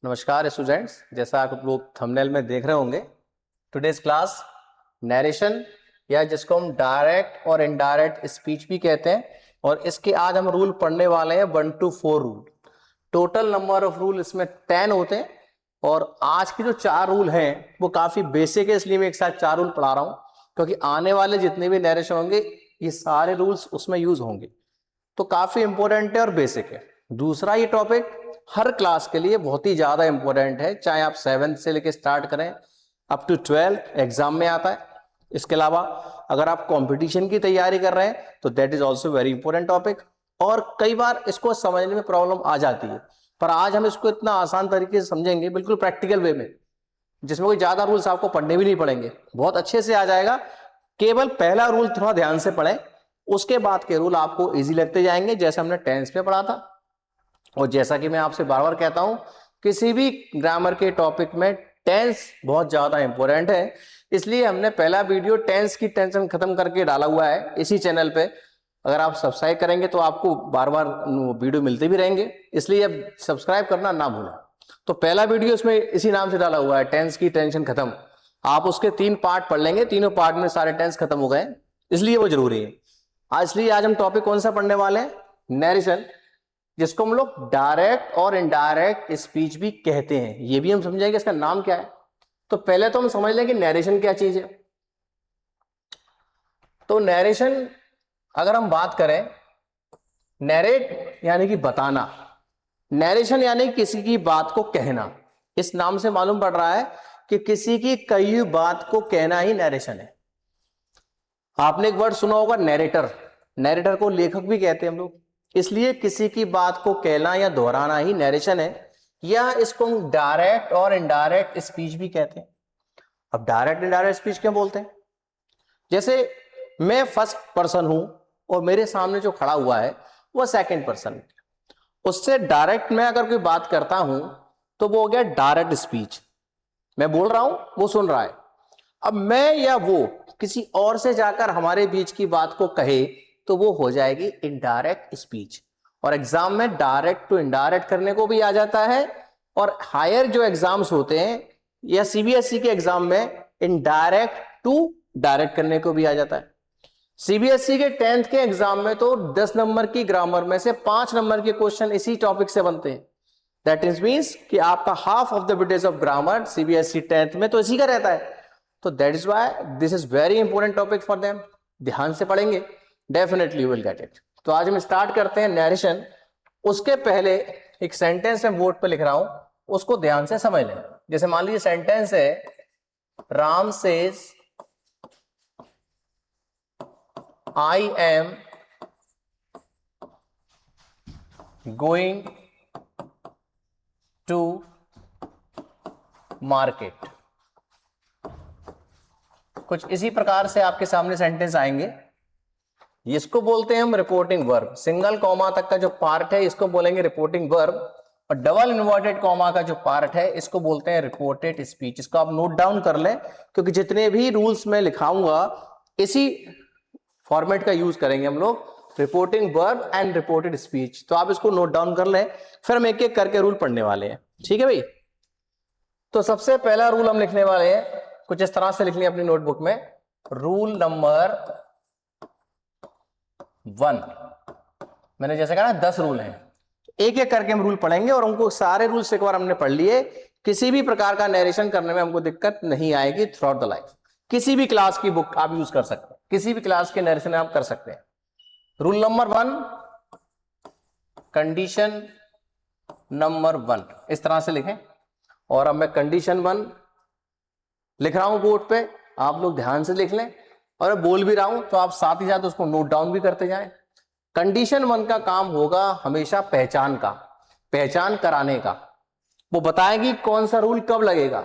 नमस्कार स्टूडेंट्स, जैसा आप लोग थंबनेल में देख रहे होंगे, टुडेज क्लास नैरेशन या जिसको हम डायरेक्ट और इनडायरेक्ट स्पीच भी कहते हैं। और इसके आज हम रूल पढ़ने वाले हैं 1 to 4 rule. Total number of rule इसमें 10 होते हैं और आज के जो 4 रूल हैं वो काफी बेसिक है, इसलिए मैं एक साथ 4 रूल पढ़ा रहा हूं क्योंकि आने वाले जितने भी नैरेशन होंगे ये सारे रूल्स उसमें यूज होंगे, तो काफी इंपॉर्टेंट है और बेसिक है। दूसरा, ये टॉपिक हर क्लास के लिए बहुत ही ज्यादा इंपॉर्टेंट है, चाहे आप 7th से लेकर स्टार्ट करें अप टू 12th एग्जाम में आता है। इसके अलावा अगर आप कंपटीशन की तैयारी कर रहे हैं तो that is also very important topic. और कई बार इसको समझने में प्रॉब्लम आ जाती है, पर आज हम इसको इतना आसान तरीके से समझेंगे, बिल्कुल प्रैक्टिकल वे में, जिसमें कोई ज्यादा रूल्स आपको पढ़ने भी नहीं पड़ेंगे, बहुत अच्छे से आ जाएगा। केवल पहला रूल थोड़ा ध्यान से पढ़ें, उसके बाद के रूल आपको इजी लगते जाएंगे, जैसे हमने टेंस में पढ़ा था। और जैसा कि मैं आपसे बार बार कहता हूं, किसी भी ग्रामर के टॉपिक में टेंस बहुत ज्यादा इंपॉर्टेंट है, इसलिए हमने पहला वीडियो टेंस की टेंशन खत्म करके डाला हुआ है इसी चैनल पे। अगर आप सब्सक्राइब करेंगे तो आपको बार बार वीडियो मिलते भी रहेंगे, इसलिए अब सब्सक्राइब करना ना भूलें। तो पहला वीडियो इसमें इसी नाम से डाला हुआ है, टेंस की टेंशन खत्म। आप उसके 3 पार्ट पढ़ लेंगे, तीनों पार्ट में सारे टेंस खत्म हो गए, इसलिए वो जरूरी है। इसलिए आज हम टॉपिक कौन सा पढ़ने वाले हैं? नैरेशन, जिसको हम लोग डायरेक्ट और इनडायरेक्ट स्पीच भी कहते हैं। ये भी हम समझेंगे इसका नाम क्या है। तो पहले तो हम समझ लें कि नैरेशन क्या चीज है। तो नैरेशन अगर हम बात करें, नैरेट यानी कि बताना, नैरेशन यानी किसी की बात को कहना। इस नाम से मालूम पड़ रहा है कि किसी की कही हुई बात को कहना ही नैरेशन है। आपने एक वर्ड सुना होगा, नैरेटर। नैरेटर को लेखक भी कहते हैं हम लोग, इसलिए किसी की बात को कहना या दोहराना ही नैरेशन है, या इसको हम डायरेक्ट और इनडायरेक्ट स्पीच भी कहते हैं। अब डायरेक्ट इनडायरेक्ट स्पीच क्यों बोलते हैं? जैसे मैं फर्स्ट पर्सन हूं और मेरे सामने जो खड़ा हुआ है वह सेकंड पर्सन, उससे डायरेक्ट मैं अगर कोई बात करता हूं तो वो हो गया डायरेक्ट स्पीच। मैं बोल रहा हूं, वो सुन रहा है। अब मैं या वो किसी और से जाकर हमारे बीच की बात को कहे तो वो हो जाएगी इनडायरेक्ट स्पीच। और एग्जाम में डायरेक्ट टू इनडायरेक्ट करने को भी आ जाता है, और हायर जो एग्जाम्स होते हैं या सीबीएसई के एग्जाम में इनडायरेक्ट टू डायरेक्ट करने को भी आ जाता है। सीबीएसई के 10th के एग्जाम में तो 10 नंबर की ग्रामर में से 5 नंबर के क्वेश्चन इसी टॉपिक से बनते हैं। दैट इज मीन्स कि आपका half of the weightage of grammar CBSE 10th में तो इसी का रहता है। तो that is why this is very important topic for them. ध्यान से पढ़ेंगे, definitely you will get it. तो आज हम स्टार्ट करते हैं नैरेशन। उसके पहले एक सेंटेंस मैं बोर्ड पे लिख रहा हूं, उसको ध्यान से समझ लें। जैसे मान लीजिए सेंटेंस है, Ram says I am going to market. कुछ इसी प्रकार से आपके सामने सेंटेंस आएंगे। इसको बोलते हैं हम रिपोर्टिंग वर्ब। सिंगल कॉमा तक का जो पार्ट है इसको बोलेंगे रिपोर्टिंग वर्ब, और डबल इन्वर्टेड कॉमा का जो पार्ट है इसको बोलते हैं रिपोर्टेड स्पीच। इसको आप नोट डाउन कर लें, क्योंकि जितने भी रूल्स में लिखाऊंगा इसी फॉर्मेट का यूज करेंगे हम लोग, reporting verb and reported speech. तो आप इसको नोट डाउन कर लें, फिर हम एक एक करके रूल पढ़ने वाले हैं। ठीक है भाई? तो सबसे पहला रूल हम लिखने वाले हैं, कुछ इस तरह से लिख लें अपनी नोटबुक में। Rule number 1। मैंने जैसे कहा ना 10 रूल हैं, एक एक करके हम रूल पढ़ेंगे और उनको सारे रूल्स एक बार हमने पढ़ लिए, किसी भी प्रकार का नरेशन करने में हमको दिक्कत नहीं आएगी थ्रू आउट द लाइफ। किसी भी क्लास की बुक आप यूज कर सकते हैं, किसी भी क्लास के नरेशन आप कर सकते हैं। रूल नंबर 1, कंडीशन नंबर 1, इस तरह से लिखें। और अब मैं कंडीशन 1 लिख रहा हूं बोर्ड पे, आप लोग ध्यान से लिख लें, और बोल भी रहा हूं तो आप साथ ही साथ उसको नोट डाउन भी करते जाएं। कंडीशन 1 का काम होगा हमेशा पहचान का, पहचान कराने का। वो बताएगी कौन सा रूल कब लगेगा।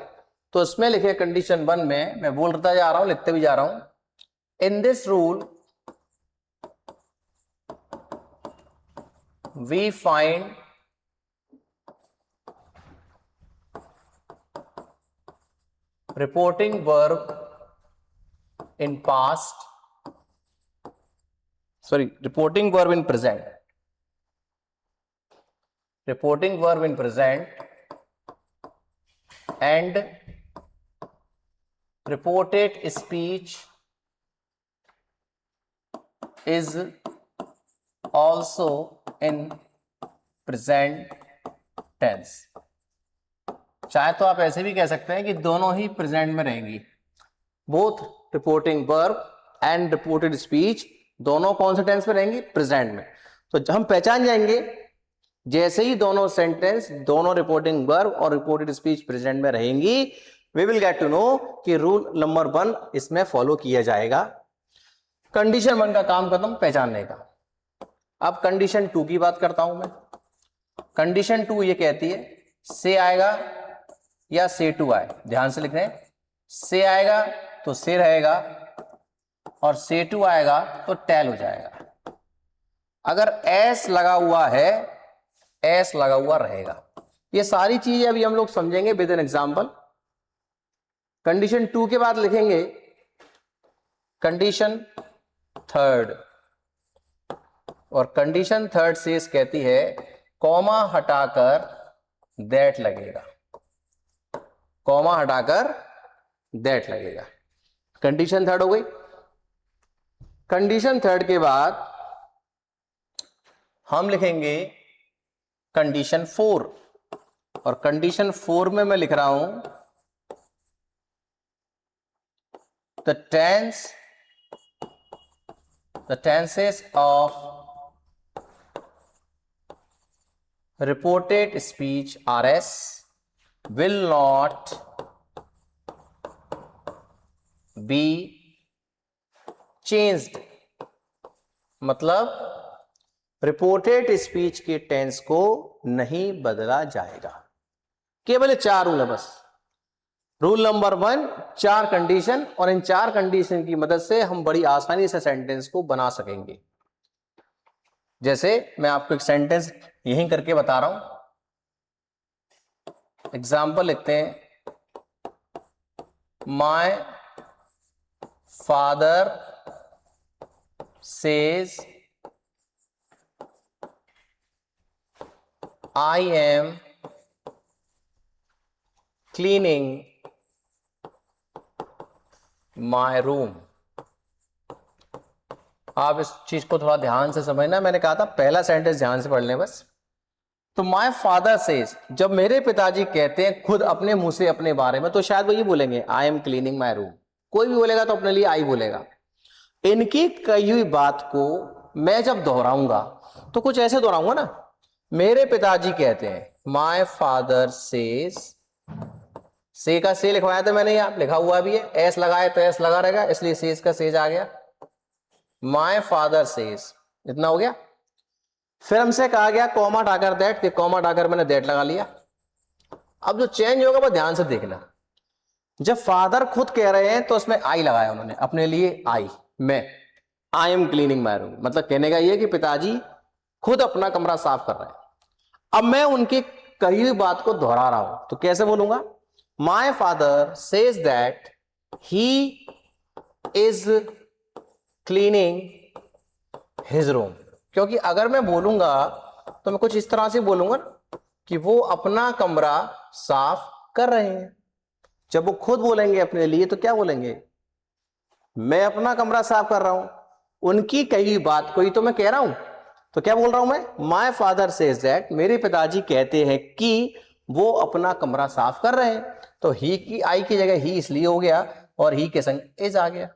तो इसमें लिखे कंडीशन 1 में, मैं बोलता जा रहा हूं, लिखते भी जा रहा हूं, in this rule we find reporting verb in past, reporting verb in present, reporting verb in present and reported speech is also in present tense. चाहे तो आप ऐसे भी कह सकते हैं कि दोनों ही प्रेजेंट में रहेंगी। Both reporting verb and reported speech दोनों कौन से टेंस में रहेंगी? प्रेजेंट में। तो हम पहचान जाएंगे जैसे ही दोनों सेंटेंस, दोनों रिपोर्टिंग वर्ब और रिपोर्टेड स्पीच प्रेजेंट में रहेंगी, we will get to know कि रूल नंबर 1 इसमें फॉलो किया जाएगा। कंडीशन 1 का काम खत्म पहचानने का। अब कंडीशन 2 की बात करता हूं मैं। कंडीशन 2 ये कहती है से आएगा या से टू आए। ध्यान से लिख रहे हैं, से आएगा तो से रहेगा और से टू आएगा तो टेल हो जाएगा। अगर एस लगा हुआ है, एस लगा हुआ रहेगा। ये सारी चीजें अभी हम लोग समझेंगे विद एन एग्जांपल। कंडीशन 2 के बाद लिखेंगे कंडीशन 3, और कंडीशन 3 से कहती है कॉमा हटाकर दैट लगेगा, कॉमा हटाकर दैट लगेगा। कंडीशन 3 हो गई। कंडीशन 3 के बाद हम लिखेंगे कंडीशन 4, और कंडीशन 4 में मैं लिख रहा हूं the tenses of reported speech RS will not be changed। मतलब रिपोर्टेड स्पीच के टेंस को नहीं बदला जाएगा। केवल 4 रूल है बस। रूल नंबर 1 4 कंडीशन, और इन 4 कंडीशन की मदद से हम बड़ी आसानी से सेंटेंस को बना सकेंगे। जैसे मैं आपको एक सेंटेंस यहीं करके बता रहा हूं। एग्जाम्पल लिखते हैं, my father says I M cleaning my room. आप इस चीज को थोड़ा ध्यान से समझना। मैंने कहा था पहला सेंटेंस ध्यान से पढ़ लें बस। तो माय फादर सेज, जब मेरे पिताजी कहते हैं खुद अपने मुंह से अपने बारे में, तो शायद वो ये बोलेंगे I am cleaning my room. कोई भी बोलेगा तो अपने लिए आई बोलेगा। इनकी कही हुई बात को मैं जब दोहराऊंगा तो कुछ ऐसे दोहराऊंगा ना, मेरे पिताजी कहते हैं, माय फादर सेज, से का से लिखवाया था मैंने, यहां लिखा हुआ भी है, एस लगाए तो एस लगा रहेगा, इसलिए सेज का सेज आ गया। माय फादर सेज, इतना हो गया। फिर हमसे कहा गया कॉमा हटाकर दैट, कि कॉमा हटाकर मैंने दैट लगा लिया। अब जो चेंज होगा वो ध्यान से देखना। जब फादर खुद कह रहे हैं तो उसमें आई लगाया उन्होंने, अपने लिए आई, मैं, I am cleaning my room. मतलब कहने का ये कि पिताजी खुद अपना कमरा साफ कर रहे हैं। अब मैं उनकी कही हुई बात को दोहरा रहा हूं, तो कैसे बोलूंगा? My father says that he is cleaning his room. क्योंकि अगर मैं बोलूंगा तो मैं कुछ इस तरह से बोलूंगा कि वो अपना कमरा साफ कर रहे हैं। जब वो खुद बोलेंगे अपने लिए तो क्या बोलेंगे? मैं अपना कमरा साफ कर रहा हूं। उनकी कही हुई बात को ही तो मैं कह रहा हूं। तो क्या बोल रहा हूं मैं? माय फादर सेज दैट, मेरे पिताजी कहते हैं कि वो अपना कमरा साफ कर रहे हैं। तो ही की आई की जगह ही इसलिए हो गया और ही के संग इज आ गया।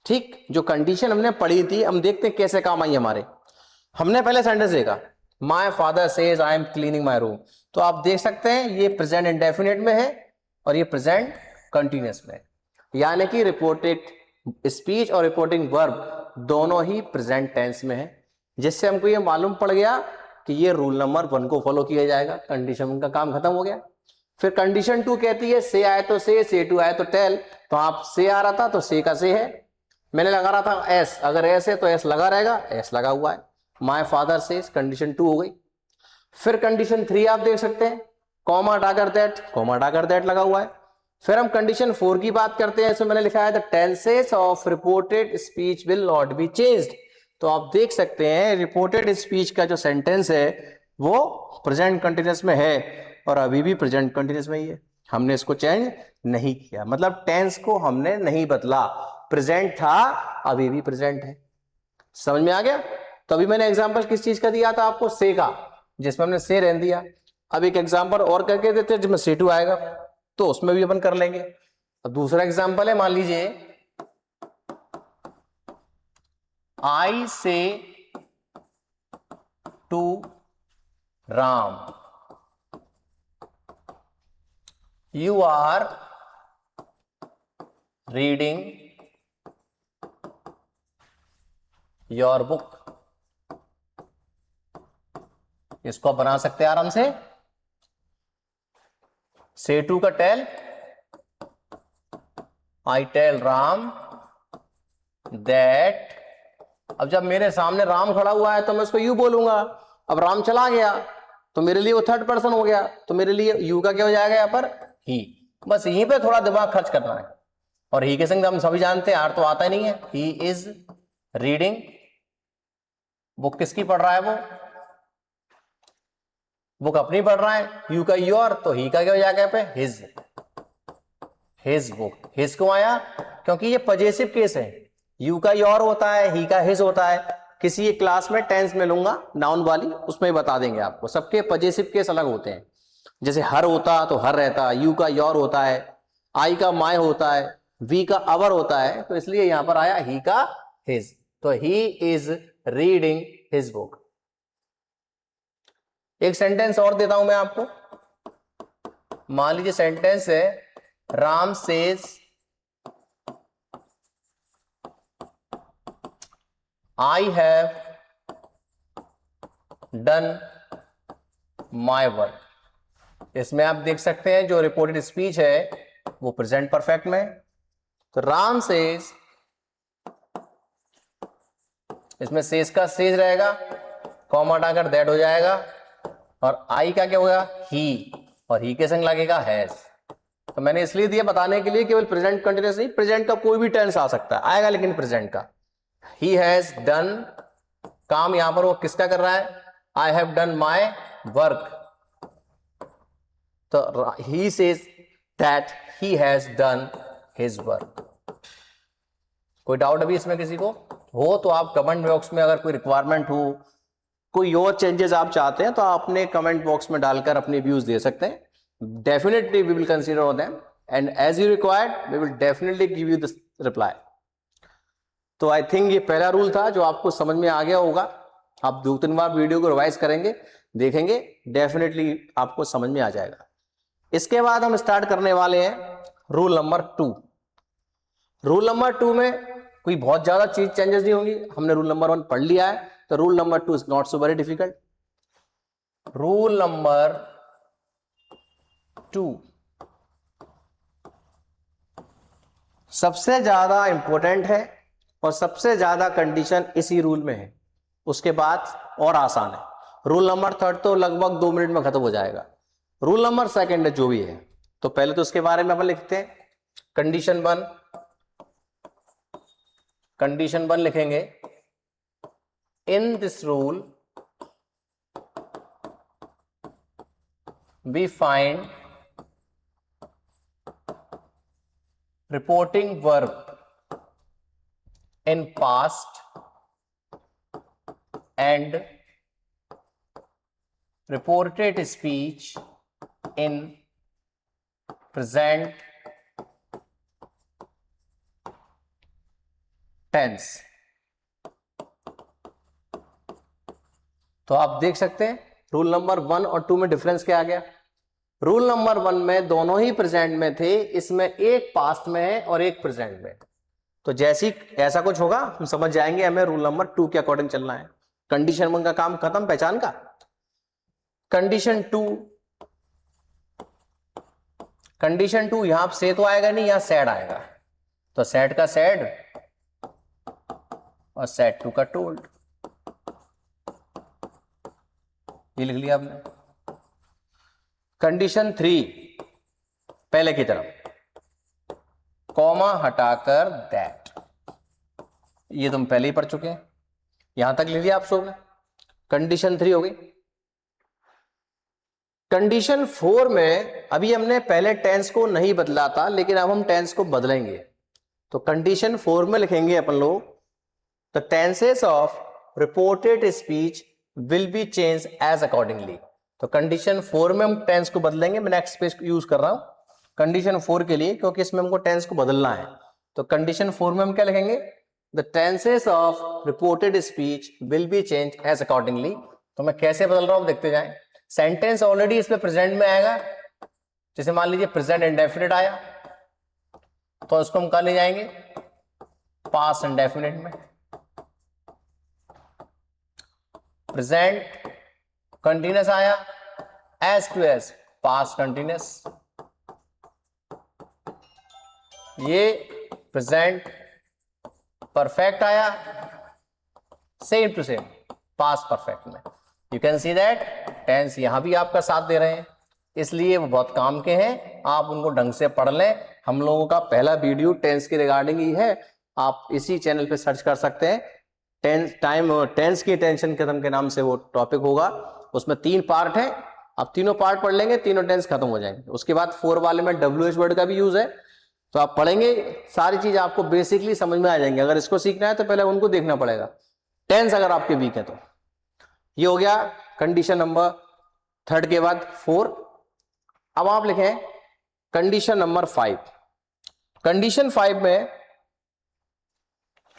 ठीक, जो कंडीशन हमने पढ़ी थी, हम देखते हैं कैसे काम आई हमारे। हमने पहले सेंटेंस देखा, my father says I M cleaning my room. तो आप देख सकते हैं ये प्रेजेंट इंडेफिनिट में है और ये प्रेजेंट कंटिन्यूअस में है। यानी कि रिपोर्टेड स्पीच और रिपोर्टिंग वर्ब दोनों ही प्रेजेंट टेंस में है, जिससे हमको ये मालूम पड़ गया कि ये रूल नंबर 1 को फॉलो किया जाएगा। कंडीशन 1 का काम खत्म हो गया। फिर कंडीशन 2 कहती है से आए तो से टू आए तो टेल। तो आप से आ रहा था तो से का से है, मैंने लगा रहा था एस, अगर एस है तो एस लगा रहेगा, एस लगा हुआ है। माय फादर सेज, कंडीशन 2 हो गई। फिर कंडीशन 3 आप देख सकते हैं, कॉमा हटाकर दैट, कॉमा हटाकर दैट लगा हुआ है। फिर हम कंडीशन 4 की बात करते हैं, इसमें मैंने लिखा है the tenses of reported speech will not be changed. तो आप देख सकते हैं रिपोर्टेड स्पीच का जो सेंटेंस है वो प्रेजेंट कंटिन्यूअस में है और अभी भी प्रेजेंट कंटिन्यूअस में ही है। हमने इसको चेंज नहीं किया, मतलब टेंस को हमने नहीं बदला, प्रेजेंट था अभी भी प्रेजेंट है। समझ में आ गया? तो अभी मैंने एग्जांपल किस चीज का दिया था आपको, से का, जिसमें हमने से रहने दिया। अब एक एग्जांपल और करके देते हैं जिसमें से टू आएगा, तो उसमें भी अपन कर लेंगे। अब दूसरा एग्जांपल है, मान लीजिए I say to Ram, you are reading your book. इसको आप बना सकते हैं आराम से टू का tell, I tell Ram that. अब जब मेरे सामने राम खड़ा हुआ है तो मैं उसको यू बोलूंगा। अब राम चला गया तो मेरे लिए वो थर्ड पर्सन हो गया, तो मेरे लिए यू का क्या हो जाएगा यहां पर, ही। बस यहीं पे थोड़ा दिमाग खर्च करना है। और ही के संग हम सभी जानते हैं, आर तो आता ही नहीं है। ही इज रीडिंग, बुक किसकी पढ़ रहा है वो, बुक अपनी पढ़ रहा है। यू का योर, तो ही का क्या हो जाएगा पे, हिज बुक। हिज क्यों आया, क्योंकि ये पजेसिव केस है। यू का योर होता है, ही का हिज होता है। किसी एक क्लास में टेंस में लूंगा नाउन वाली, उसमें बता देंगे आपको, सबके पजेसिव केस अलग होते हैं। जैसे हर होता तो हर रहता, यू का योर होता है, आई का माय होता है, वी का अवर होता है, तो इसलिए यहां पर आया ही का हिज। तो he is reading his book. एक सेंटेंस और देता हूं मैं आपको, मान लीजिए सेंटेंस है Ram says I have done my work. इसमें आप देख सकते हैं जो रिपोर्टेड स्पीच है वो प्रेजेंट परफेक्ट में। तो राम सेज, इसमें सेज का सेज रहेगा, कॉमा हटाकर दैट हो जाएगा, और आई का क्या होगा, ही, और ही के संग लगेगा हैज। तो मैंने इसलिए दिया बताने के लिए, केवल प्रेजेंट कंटिन्यूअस नहीं, प्रेजेंट का कोई भी टेंस आ सकता है, आएगा लेकिन प्रेजेंट का। ही हैज डन, काम यहां पर वो किसका कर रहा है, I have done my work. तो he says that he has done his work. कोई डाउट अभी इसमें किसी को हो तो आप कमेंट बॉक्स में, अगर कोई रिक्वायरमेंट हो, कोई और चेंजेस आप चाहते हैं तो आप अपने कमेंट बॉक्स में डालकर अपने व्यूज दे सकते हैं। Definitely we will consider them and as you required we will definitely give you the reply. तो आई थिंक ये पहला रूल था जो आपको समझ में आ गया होगा। आप 2-3 बार वीडियो को रिवाइज करेंगे, देखेंगे, डेफिनेटली आपको समझ में आ जाएगा। इसके बाद हम स्टार्ट करने वाले हैं रूल नंबर 2। रूल नंबर 2 में कोई बहुत ज्यादा चीज चेंजेस नहीं होंगी, हमने रूल नंबर 1 पढ़ लिया है, तो rule number 2 is not so very difficult. Rule number 2 सबसे ज्यादा इंपॉर्टेंट है और सबसे ज्यादा कंडीशन इसी रूल में है, उसके बाद और आसान है। रूल नंबर 3 तो लगभग 2 मिनट में खत्म हो जाएगा। रूल नंबर 2 जो भी है, तो पहले तो उसके बारे में अपन लिखते हैं। कंडीशन 1, कंडीशन 1 लिखेंगे, in this rule we find reporting verb in past and reported speech in present tense। तो आप देख सकते हैं रूल नंबर 1 और 2 में डिफरेंस क्या आ गया। रूल नंबर 1 में दोनों ही प्रेजेंट में थे, इसमें एक पास्ट में है और एक प्रेजेंट में। तो जैसी ऐसा कुछ होगा हम समझ जाएंगे हमें रूल नंबर 2 के अकॉर्डिंग चलना है। कंडीशन 1 का काम खत्म, पहचान का। कंडीशन 2, कंडीशन 2 यहां से तो आएगा नहीं, यहां सैड आएगा, तो सैड का सैड और सैड 2 का टोल्ड, ये लिख लिया आपने। कंडीशन 3 पहले की तरफ, कॉमा हटाकर दैट, ये तुम पहले ही पढ़ चुके हैं, यहां तक ले लिया आप सब ने। कंडीशन 3 हो गई। कंडीशन 4 में अभी हमने पहले टेंस को नहीं बदला था, लेकिन अब हम टेंस को बदलेंगे। तो कंडीशन 4 में लिखेंगे अपन लोग the tenses of reported speech will be change as accordingly. तो कंडीशन 4 में हम टेंस को बदलेंगे। मैं नेक्स्ट पेज यूज कर रहा हूं कंडीशन 4 के लिए, क्योंकि इसमें हमको टेंस को बदलना है। तो कंडीशन 4 में हम क्या लिखेंगे, the tenses of reported speech will be change as accordingly. तो मैं कैसे बदल रहा हूं देखते जाएं। सेंटेंस ऑलरेडी इसमें प्रेजेंट में आएगा, जैसे मान लीजिए प्रेजेंट इंडेफिनिट आया, तो इसको हम कहा ले जाएंगे पास्ट इंडेफिनिट में। प्रेजेंट कंटिन्यूअस आया, as to as past continuous. ये प्रेजेंट परफेक्ट आया, same to same past perfect में। You can see that tense यहां भी आपका साथ दे रहे हैं, इसलिए वो बहुत काम के हैं। आप उनको ढंग से पढ़ लें। हम लोगों का पहला वीडियो टेंस के रिगार्डिंग ही है, आप इसी चैनल पे सर्च कर सकते हैं। टेंस की टेंशन खत्म के नाम से वो टॉपिक होगा। उसमें 3 पार्ट है, आप तीनों पार्ट पढ़ लेंगे, तीनों टेंस खत्म हो जाएंगे। उसके बाद 4 वाले में WH वर्ड का भी यूज है, तो आप पढ़ेंगे, सारी चीज आपको बेसिकली समझ में आ जाएंगे। अगर इसको सीखना है तो पहले उनको देखना पड़ेगा, टेंस अगर आपके वीक है तो। ये हो गया कंडीशन नंबर 3 के बाद 4। अब आप लिखें कंडीशन नंबर 5। कंडीशन 5 में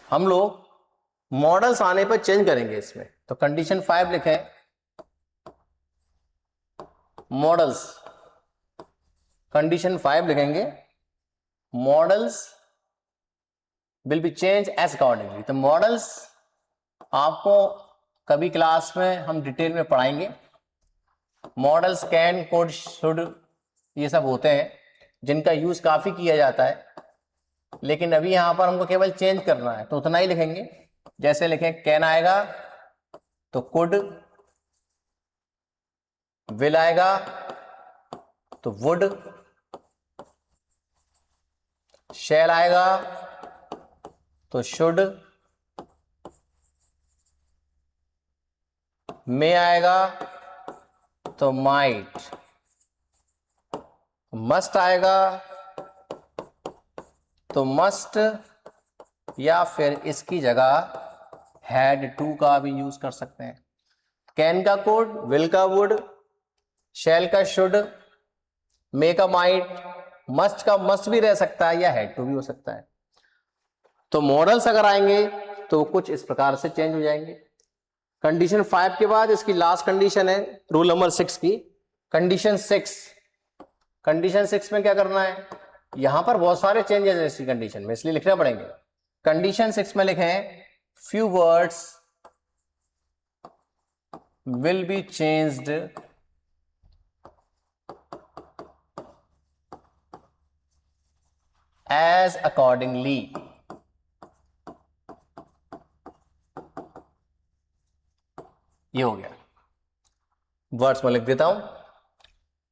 हम लोग मॉडल्स आने पर चेंज करेंगे इसमें। तो कंडीशन 5 लिखें मॉडल्स। कंडीशन 5 लिखेंगे modals will be change as accordingly. तो मॉडल्स आपको कभी क्लास में हम डिटेल में पढ़ाएंगे। मॉडल्स कैन, कुड, शुड, ये सब होते हैं जिनका यूज काफी किया जाता है, लेकिन अभी यहां पर हमको केवल चेंज करना है, तो उतना ही लिखेंगे। जैसे लिखें कैन आएगा तो कुड, विल आएगा तो वुड, शैल आएगा तो शुड, मे आएगा तो माइट, मस्ट आएगा तो मस्ट, या फिर इसकी जगह हैड टू का भी यूज कर सकते हैं। कैन का कुड, विल का वुड, शैल का शुड, मे का माइट, मस्ट का मस्ट भी रह सकता है या हैड टू भी हो सकता है। तो मॉडल्स अगर आएंगे तो कुछ इस प्रकार से चेंज हो जाएंगे। कंडीशन 5 के बाद इसकी लास्ट कंडीशन है रूल नंबर 6 की, कंडीशन 6। कंडीशन 6 में क्या करना है, यहां पर बहुत सारे चेंजेस हैं इसी कंडीशन में, इसलिए लिखना पड़ेंगे। कंडीशन 6 में लिखें few words will be changed as accordingly। ये हो गया। वर्ड्स में लिख देता हूं,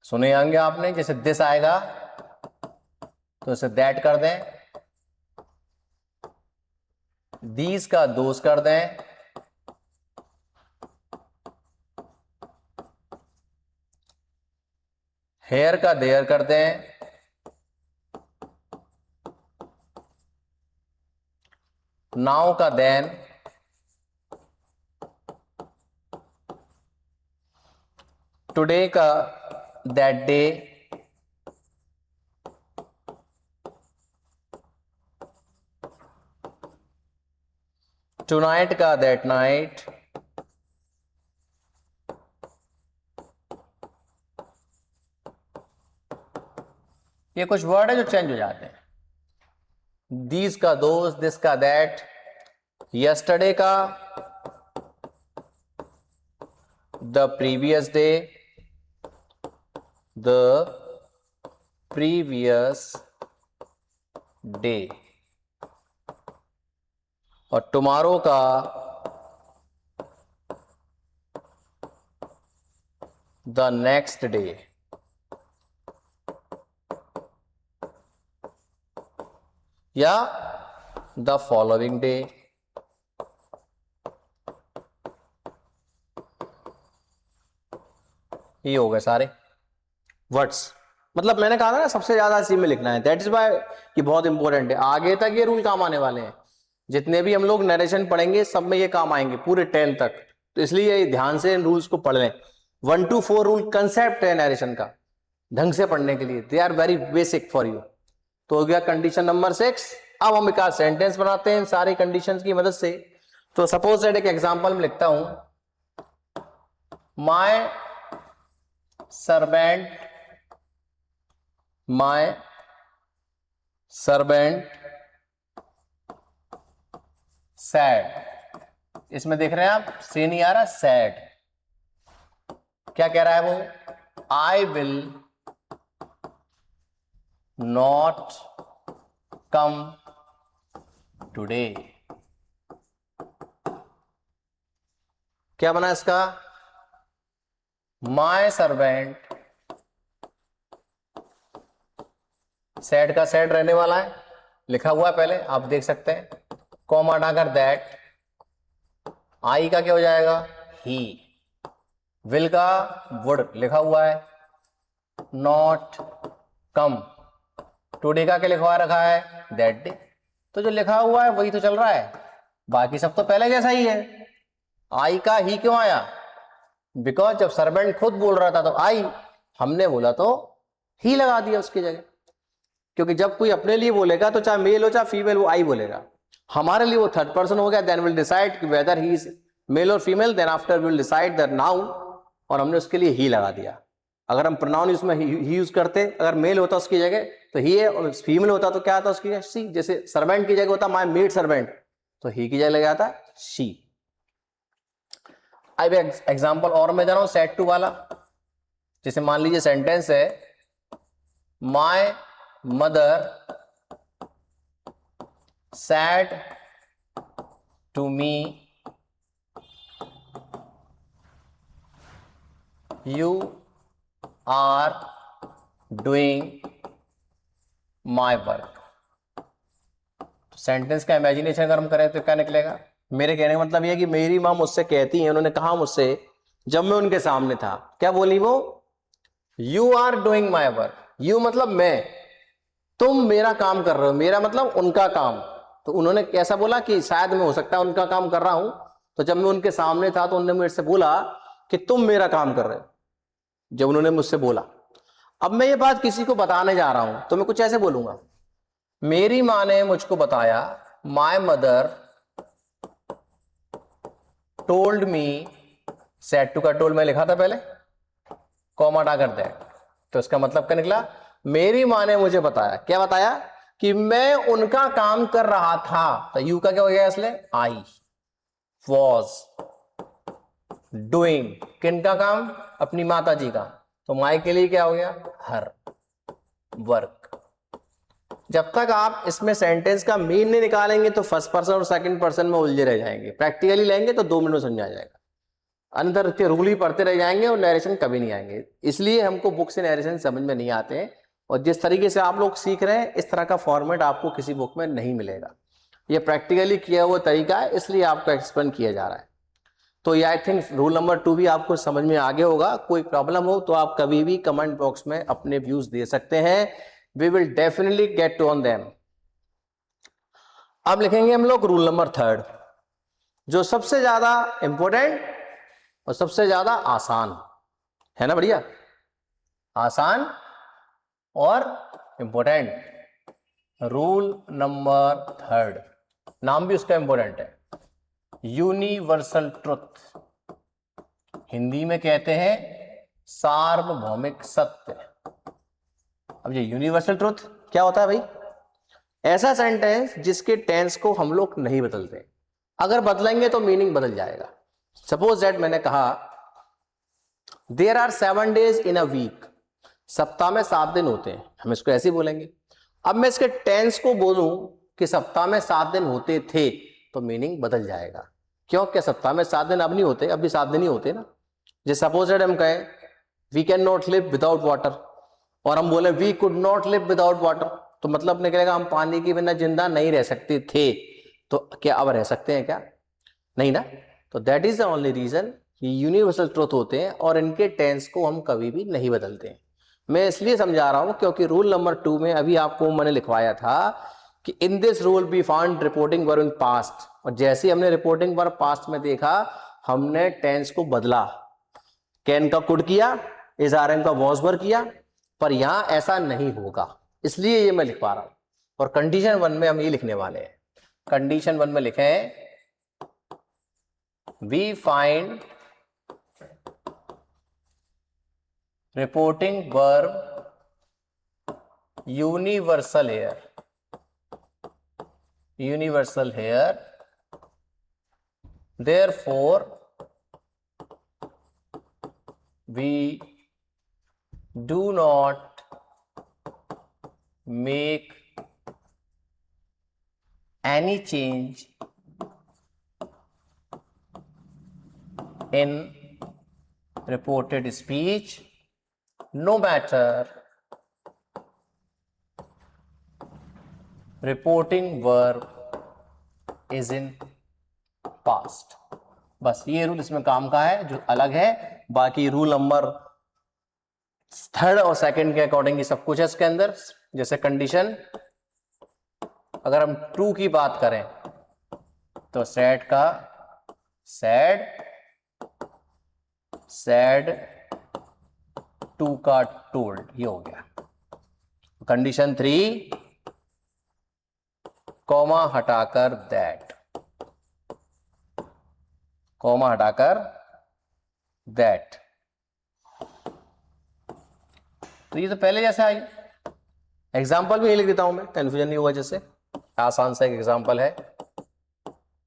सुने होंगे आपने। जैसे दिस आएगा तो इसे दैट कर दें, दीज का दोस कर दें, हेयर का देयर कर दें, नाउ का देन, टुडे का दैट डे, टुनाइट का दैट नाइट, ये कुछ वर्ड है जो चेंज हो जाते हैं। दीज का दोस, दिस का दैट, यस्टरडे का the previous day, the previous day, और टुमारो का द नेक्स्ट डे, या द फॉलोइंग डे। ये हो गए सारे। वर्ड्स, मतलब मैंने कहा था ना सबसे ज्यादा इसी में लिखना है, दैट इज वाई कि बहुत इंपॉर्टेंट है, आगे तक ये रूल काम आने वाले हैं, जितने भी हम लोग नरेशन पढ़ेंगे सब में ये काम आएंगे पूरे 10 तक, तो इसलिए ध्यान से इन रूल्स को पढ़ लें। 1 to 4 रूल कंसेप्ट है नरेशन का, ढंग से पढ़ने के लिए, they are very basic for you. तो हो गया कंडीशन नंबर 6। अब हम एक सेंटेंस बनाते हैं इन सारी कंडीशंस की मदद से। तो सपोज दैट एक एग्जांपल में लिखता हूं, माय सर्वेंट सैड। इसमें देख रहे हैं आप, से नहीं आ रहा, सैड। क्या कह रहा है वो, I will not come today. क्या बना इसका, माय सर्वेंट, सैड का सैड रहने वाला है, लिखा हुआ है पहले आप देख सकते हैं, कॉमा हटाकर दैट, आई का क्या हो जाएगा, ही, विल का वुड लिखा हुआ है, नॉट कम, टुडे का क्या लिखवा रखा है, दैट डे। तो जो लिखा हुआ है वही तो चल रहा है, बाकी सब तो पहले जैसा ही है। आई का ही क्यों आया, बिकॉज जब सर्वेंट खुद बोल रहा था तो आई, हमने बोला तो ही लगा दिया उसकी जगह, क्योंकि जब कोई अपने लिए बोलेगा तो चाहे मेल हो चाहे फीमेल वो आई बोलेगा, हमारे लिए वो थर्ड पर्सन हो गया, then will decide whether he is male और female, then after will decide the noun, और हमने उसके लिए ही लगा दिया। अगर हम प्रोनाउन उसमें ही यूज करते, अगर मेल होता उसकी जगह तो ही है, और फीमेल होता तो क्या आता उसकी जगह, सी। जैसे सर्वेंट की जगह होता माय मेड सर्वेंट, तो ही की जगह लग जाता शी। अब एग्जाम्पल और मैं जा रहा हूं सेट टू वाला। जैसे मान लीजिए सेंटेंस है, my mother said to me you are doing my work. Sentence का इमेजिनेशन अगर हम करें तो क्या निकलेगा, मेरे कहने का मतलब यह कि मेरी माँ मुझसे कहती है, उन्होंने कहा मुझसे जब मैं उनके सामने था, क्या बोली वो, you are doing my work, you मतलब मैं, तुम मेरा काम कर रहे हो, मेरा मतलब उनका काम। तो उन्होंने कैसा बोला कि शायद मैं हो सकता है उनका काम कर रहा हूं, तो जब मैं उनके सामने था तो उन्होंने मेरे से बोला कि तुम मेरा काम कर रहे हो, जब उन्होंने मुझसे बोला। अब मैं ये बात किसी को बताने जा रहा हूं तो मैं कुछ ऐसे बोलूंगा, मेरी मां ने मुझको बताया, my mother told me, said to का टोल्ड मैं लिखा था पहले, कॉमा हटाकर दैट, तो इसका मतलब क्या निकला, मेरी मां ने मुझे बताया, क्या बताया, कि मैं उनका काम कर रहा था। तो यू का क्या हो गया इसलिए, आई वॉज डूइंग, किनका काम, अपनी माता जी का, तो माई के लिए क्या हो गया, हर वर्क। जब तक आप इसमें सेंटेंस का मीन नहीं निकालेंगे तो फर्स्ट पर्सन और सेकंड पर्सन में उलझे रह जाएंगे, प्रैक्टिकली लेंगे तो 2 मिनट में समझा जाएगा, अंदर के रूल ही पढ़ते रह जाएंगे और नरेशन कभी नहीं आएंगे। इसलिए हमको बुक से नरेशन समझ में नहीं आते हैं, और जिस तरीके से आप लोग सीख रहे हैं इस तरह का फॉर्मेट आपको किसी बुक में नहीं मिलेगा, ये प्रैक्टिकली किया हुआ तरीका है, इसलिए आपको एक्सप्लेन किया जा रहा है। तो ये आई थिंक रूल नंबर 2 भी आपको समझ में आगे होगा। कोई प्रॉब्लम हो तो आप कभी भी कमेंट बॉक्स में अपने व्यूज दे सकते हैं, we will definitely get on them. अब लिखेंगे हम लोग रूल नंबर 3, जो सबसे ज्यादा इंपॉर्टेंट और सबसे ज्यादा आसान है ना, बढ़िया, आसान और इंपॉर्टेंट। रूल नंबर 3, नाम भी उसका इंपॉर्टेंट है, यूनिवर्सल ट्रुथ, हिंदी में कहते हैं सार्वभौमिक सत्य। अब ये यूनिवर्सल ट्रुथ क्या होता है भाई, ऐसा सेंटेंस जिसके टेंस को हम लोग नहीं बदलते, अगर बदलेंगे तो मीनिंग बदल जाएगा। सपोज दैट मैंने कहा there are 7 days in a week, सप्ताह में 7 दिन होते हैं, हम इसको ऐसे ही बोलेंगे। अब मैं इसके टेंस को बोलूं कि सप्ताह में 7 दिन होते थे, तो मीनिंग बदल जाएगा। क्यों, क्या सप्ताह में 7 दिन अब नहीं होते, अब भी 7 दिन ही होते ना। जैसे सपोज दैट हम कहें we can not live without water, और हम बोले we could not live without water, तो मतलब निकलेगा हम पानी के बिना जिंदा नहीं रह सकते थे, तो क्या अब रह सकते हैं क्या, नहीं ना। तो that is the only reason, ये यूनिवर्सल ट्रुथ होते हैं और इनके टेंस को हम कभी भी नहीं बदलते हैं। मैं इसलिए समझा रहा हूं क्योंकि रूल नंबर 2 में अभी आपको मैंने लिखवाया था कि इन this rule be found reporting verb in past, और जैसे ही हमने रिपोर्टिंग वर्ब पास्ट में देखा हमने टेंस को बदला, कैन का कुड किया, इज आर एम का वॉज वर किया, पर यहां ऐसा नहीं होगा, इसलिए ये मैं लिख पा रहा हूं। और कंडीशन 1 में हम ये लिखने वाले हैं, कंडीशन 1 में लिखे हैं we find reporting verb universal here, therefore we do not make any change in reported speech no matter reporting verb is in past। बस ये रूल इसमें काम का है जो अलग है, बाकी रूल नंबर 3rd और 2nd के अकॉर्डिंग ही सब कुछ है इसके अंदर। जैसे कंडीशन अगर हम ट्रू की बात करें तो सैड का सैड, टू का टोल्ड, ये हो गया। कंडीशन 3 कॉमा हटाकर दैट, कॉमा हटाकर दैट, तो ये तो पहले जैसे आई। एग्जाम्पल भी यही लिख देता हूं मैं, कंफ्यूजन नहीं हुआ, जैसे आसान सा एक एग्जाम्पल है,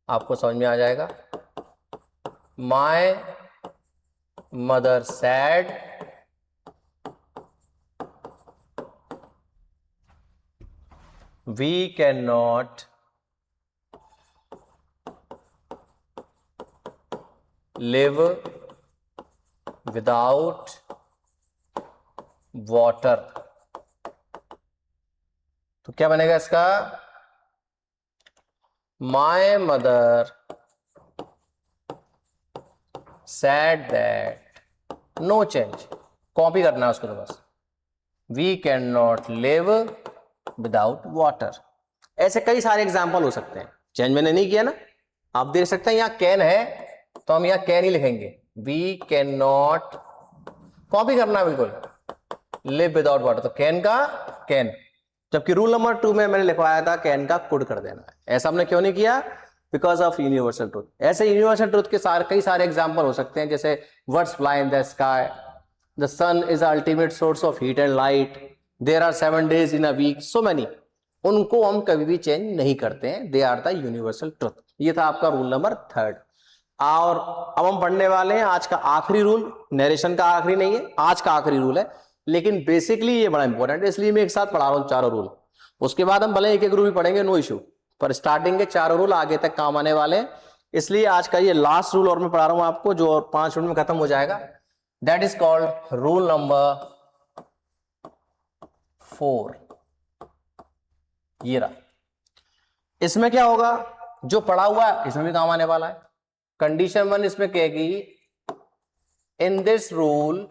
आपको समझ में आ जाएगा। My mother said we can not live without water, तो क्या बनेगा इसका? My mother said that, no change, copy करना है उसको तो बस, we can not live without water. ऐसे कई सारे एग्जाम्पल हो सकते हैं, चेंज मैंने नहीं किया ना, आप देख सकते हैं यहां कैन है तो हम यहां कैन ही लिखेंगे, वी कैन नॉट, कॉपी करना है बिल्कुल, लिव विदाउट वाटर, तो कैन का कैन, जबकि रूल नंबर 2 में मैंने लिखवाया था कैन का कुड कर देना है। ऐसा हमने क्यों नहीं किया? Because of universal truth. ऐसे यूनिवर्सल ट्रूथ के कई सारे एग्जाम्पल हो सकते हैं, जैसे birds fly in the sky, the sun is ultimate source of heat and light, there are 7 days in a week, so many, उनको हम कभी भी चेंज नहीं करते हैं, they are the universal truth. ये था आपका रूल नंबर 3rd। और अब हम पढ़ने वाले हैं आज का आखिरी रूल, नरेशन का आखिरी नहीं है, आज का आखिरी रूल है, लेकिन बेसिकली ये बड़ा इंपॉर्टेंट है, इसलिए मैं एक साथ पढ़ा रहा हूं चारों रूल। उसके बाद हम भले एक एक रूल भी पढ़ेंगे, नो इशू, पर स्टार्टिंग के चारों रूल आगे तक काम आने वाले हैं, इसलिए आज का ये लास्ट रूल और मैं पढ़ा रहा हूं आपको, जो 5 मिनट में खत्म हो जाएगा। That is called rule number 4। ये रहा, इसमें क्या होगा, जो पढ़ा हुआ है इसमें भी काम आने वाला है। कंडीशन 1 इसमें कहेगी इन this rule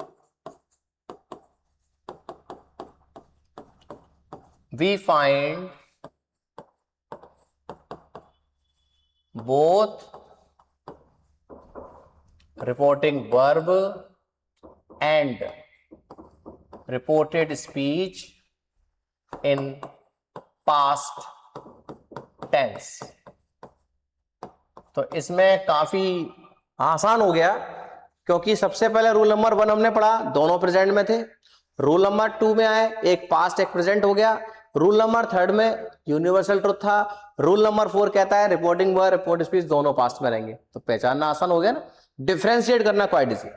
we find both reporting verb and reported speech in past tense। तो इसमें काफी आसान हो गया, क्योंकि सबसे पहले रूल नंबर 1 हमने पढ़ा, दोनों प्रेजेंट में थे। रूल नंबर 2 में आए, एक पास्ट एक प्रेजेंट हो गया। रूल नंबर 3rd में यूनिवर्सल ट्रुथ था। रूल नंबर 4 कहता है रिपोर्टिंग वर्ब रिपोर्ट स्पीच दोनों पास्ट में रहेंगे, तो पहचानना आसान हो गया ना, डिफरेंशिएट करना क्वाइट इजी।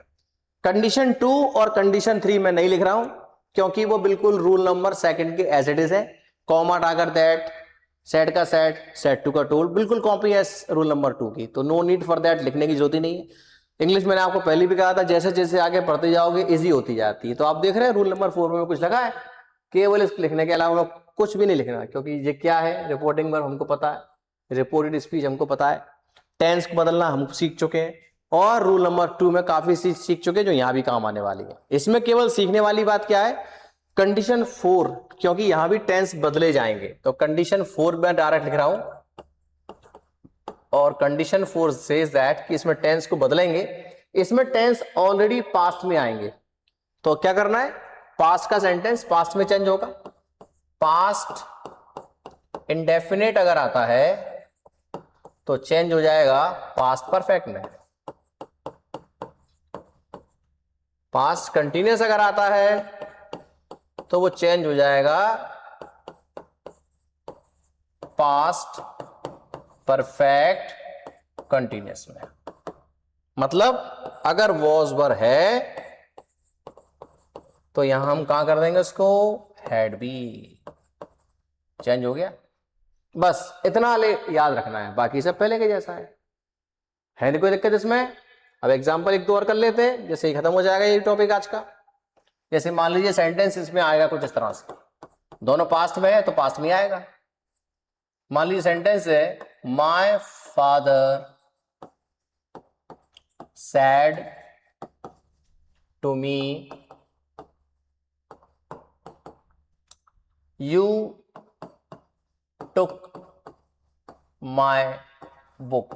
कंडीशन 2 और कंडीशन 3 में नहीं लिख रहा हूं, क्योंकि वो बिल्कुल रूल नंबर 2 के एज इट इज है, कॉमा हटाकर दैट, सेट का सेट, सेट टू का टोल, बिल्कुल कॉपी है रूल नंबर 2 की, तो नो नीड फॉर दैट, लिखने की जरूरत ही नहीं है। इंग्लिश मैंने आपको पहले भी कहा था, जैसे जैसे आगे पढ़ते जाओगे इजी होती जाती है। तो आप देख रहे हैं रूल नंबर 4 में कुछ लगा है, केवल इसको लिखने के अलावा कुछ भी नहीं लिखना, क्योंकि ये क्या है, रिपोर्टिंग वर्ब हमको पता है, रिपोर्टेड स्पीच हमको पता है, टेंस को बदलना हम सीख चुके हैं, और रूल नंबर 2 में काफी चीज सीख चुके हैं जो यहाँ भी काम आने वाली है। इसमें केवल सीखने वाली बात क्या है, कंडीशन 4, क्योंकि यहां भी टेंस बदले जाएंगे तो कंडीशन 4 मैं डायरेक्ट लिख रहा हूं, और कंडीशन 4 सेज दैट कि इसमें टेंस को बदलेंगे, इसमें टेंस ऑलरेडी पास्ट में आएंगे, तो क्या करना है, पास्ट का सेंटेंस पास्ट में चेंज होगा। पास्ट इंडेफिनिट अगर आता है तो चेंज हो जाएगा पास्ट परफेक्ट में। पास्ट कंटिन्यूअस अगर आता है तो वो चेंज हो जाएगा पास्ट परफेक्ट कंटिन्यूअस में। मतलब अगर वॉज वर है तो यहां हम कहां कर देंगे उसको, हैड बी, चेंज हो गया। बस इतना याद रखना है, बाकी सब पहले के जैसा है नहीं कोई दिक्कत इसमें। अब एग्जांपल एक दो और कर लेते हैं, जैसे ही खत्म हो जाएगा ये टॉपिक आज का। जैसे मान लीजिए सेंटेंस इसमें आएगा कुछ इस तरह से, दोनों पास्ट में है तो पास्ट में आएगा। मान लीजिए सेंटेंस है my father said to me you took my book.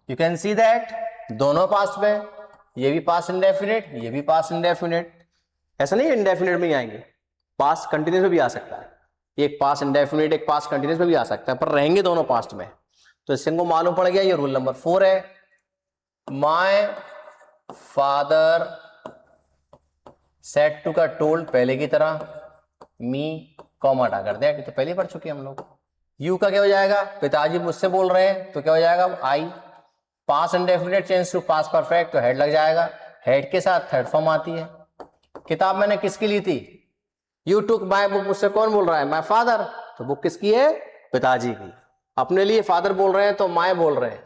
You can see that दोनों पास्ट में, ये भी पास्ट इंडेफिनिट, ये भी पास्ट इंडेफिनिट। ऐसा नहीं इंडेफिनिट में ही आएंगे, पास्ट कंटिन्यूस में भी आ सकता है, एक पास्ट इंडेफिनिट एक पास्ट कंटिन्यूस में भी आ सकता है, पर रहेंगे दोनों पास्ट में। तो इससे हमको मालूम पड़ गया ये रूल नंबर 4 है। माय फादर सेड टू का टोल्ड पहले की तरह, मी कॉमा हटा कर दिया, तो पहले पढ़ चुके हम लोग। यू का क्या हो जाएगा, पिताजी मुझसे बोल रहे हैं तो क्या हो जाएगा, I. Past indefinite change to past perfect तो हेड लग जाएगा, हेड के साथ थर्ड फॉर्म आती है। किताब मैंने किसकी ली थी, यू टुक माय बुक, मुझसे कौन बोल रहा है, माय फादर, तो बुक किसकी है, पिताजी की। अपने लिए फादर बोल रहे हैं तो माय बोल रहे हैं,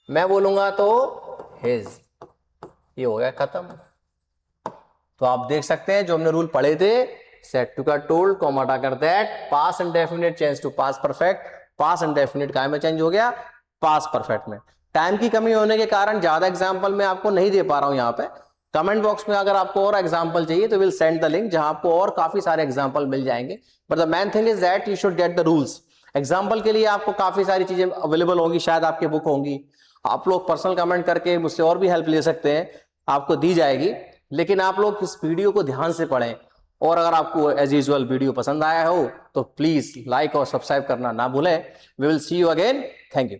मैं बोलूंगा तो हिज, ये हो गया खत्म। तो आप देख सकते हैं जो हमने रूल पढ़े थे, सेड टू का टोल्ड कॉमा हटा कर that, past indefinite change to past perfect, past indefinite काय में चेंज हो गया, पास्ट परफेक्ट में। टाइम की कमी होने के कारण ज्यादा एग्जांपल मैं आपको नहीं दे पा रहा हूं यहाँ पे। कमेंट बॉक्स में अगर आपको और एग्जांपल चाहिए तो विल सेंड द लिंक, जहां आपको और काफी सारे एग्जांपल मिल जाएंगे। But the main thing is that you should get the rules. Example के लिए आपको काफी सारी चीजें अवेलेबल होंगी, शायद आपकी बुक होंगी, आप लोग पर्सनल कमेंट करके मुझसे और भी हेल्प ले सकते हैं, आपको दी जाएगी। लेकिन आप लोग इस वीडियो को ध्यान से पढ़ें, और अगर आपको एज यूजुअल वीडियो पसंद आया हो तो प्लीज लाइक और सब्सक्राइब करना ना भूलें। We will see you again, thank you.